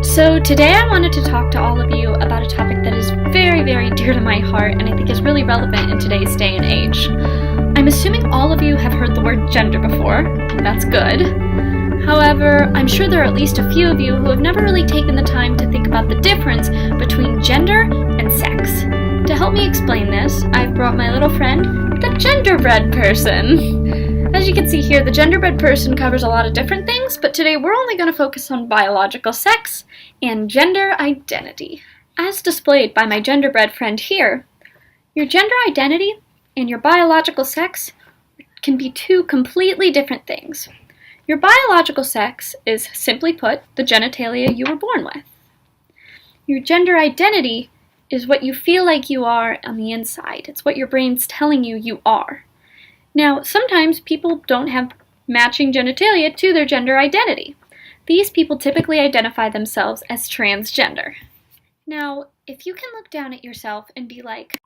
So today I wanted to talk to all of you about a topic that is very, very dear to my heart and I think is really relevant in today's day and age. I'm assuming all of you have heard the word gender before. That's good. However, I'm sure there are at least a few of you who have never really taken the time to think about the difference between gender and sex. To help me explain this, I've brought my little friend, the genderbread person. As you can see here, the genderbread person covers a lot of different things, but today we're only going to focus on biological sex and gender identity. As displayed by my genderbread friend here, your gender identity and your biological sex can be two completely different things. Your biological sex is, simply put, the genitalia you were born with. Your gender identity is what you feel like you are on the inside. It's what your brain's telling you you are. Now, sometimes people don't have matching genitalia to their gender identity. These people typically identify themselves as transgender. Now, if you can look down at yourself and be like,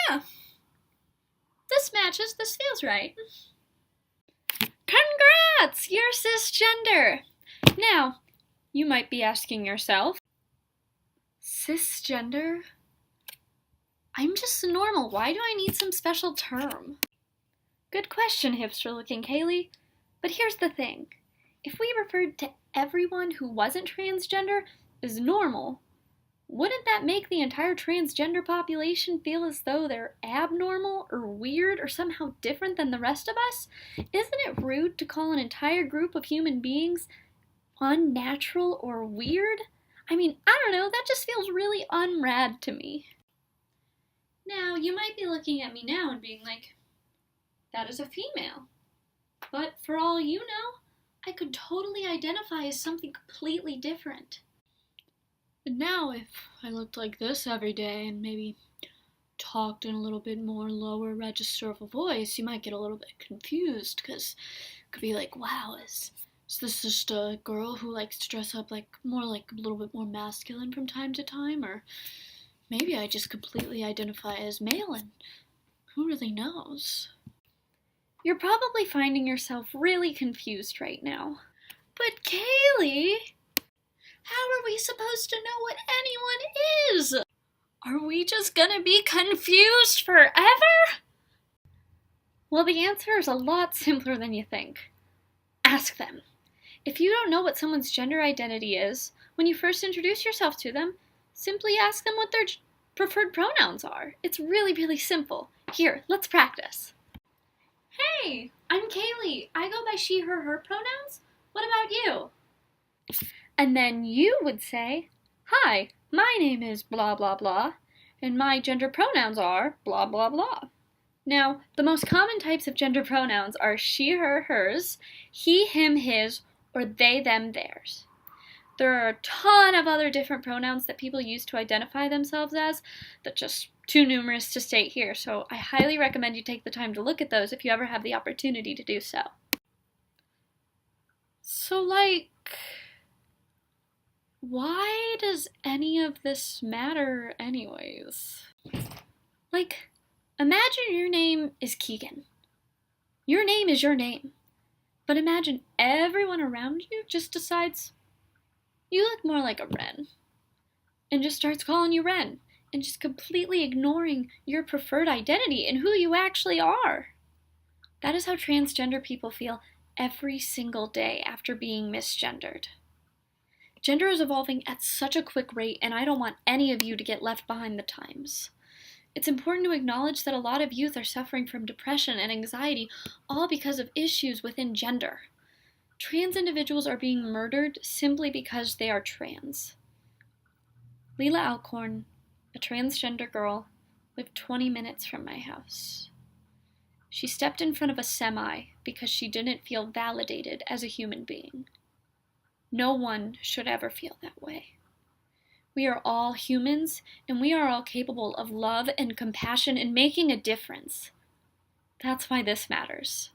yeah, this matches, this feels right. Congrats, you're cisgender. Now, you might be asking yourself, cisgender? I'm just normal. Why do I need some special term? Good question, hipster-looking Kaylee. But here's the thing. If we referred to everyone who wasn't transgender as normal, wouldn't that make the entire transgender population feel as though they're abnormal or weird or somehow different than the rest of us? Isn't it rude to call an entire group of human beings unnatural or weird? I mean, I don't know, that just feels really unrad to me. Now, you might be looking at me now and being like, that is a female. But for all you know, I could totally identify as something completely different. And now, if I looked like this every day and maybe talked in a little bit more lower register of a voice, you might get a little bit confused, because it could be like, wow, is this just a girl who likes to dress up like a little bit more masculine from time to time, or maybe I just completely identify as male, and who really knows? You're probably finding yourself really confused right now. But Kaylee, how are we supposed to know what anyone is? Are we just gonna be confused forever? Well, the answer is a lot simpler than you think. Ask them. If you don't know what someone's gender identity is, when you first introduce yourself to them, simply ask them what their preferred pronouns are. It's really, really simple. Here, let's practice. Hey, I'm Kaylee. I go by she, her, her pronouns. What about you? And then you would say, hi, my name is blah, blah, blah, and my gender pronouns are blah, blah, blah. Now, the most common types of gender pronouns are she, her, hers, he, him, his, or they, them, theirs. There are a ton of other different pronouns that people use to identify themselves as that just too numerous to state here, so I highly recommend you take the time to look at those if you ever have the opportunity to do so. So, why does any of this matter anyways? Imagine your name is Keegan. Your name is your name. But imagine everyone around you just decides, you look more like a Ren, and just starts calling you Ren, and just completely ignoring your preferred identity and who you actually are. That is how transgender people feel every single day after being misgendered. Gender is evolving at such a quick rate, and I don't want any of you to get left behind the times. It's important to acknowledge that a lot of youth are suffering from depression and anxiety, all because of issues within gender. Trans individuals are being murdered simply because they are trans. Leela Alcorn, a transgender girl, lived 20 minutes from my house. She stepped in front of a semi because she didn't feel validated as a human being. No one should ever feel that way. We are all humans, and we are all capable of love and compassion and making a difference. That's why this matters.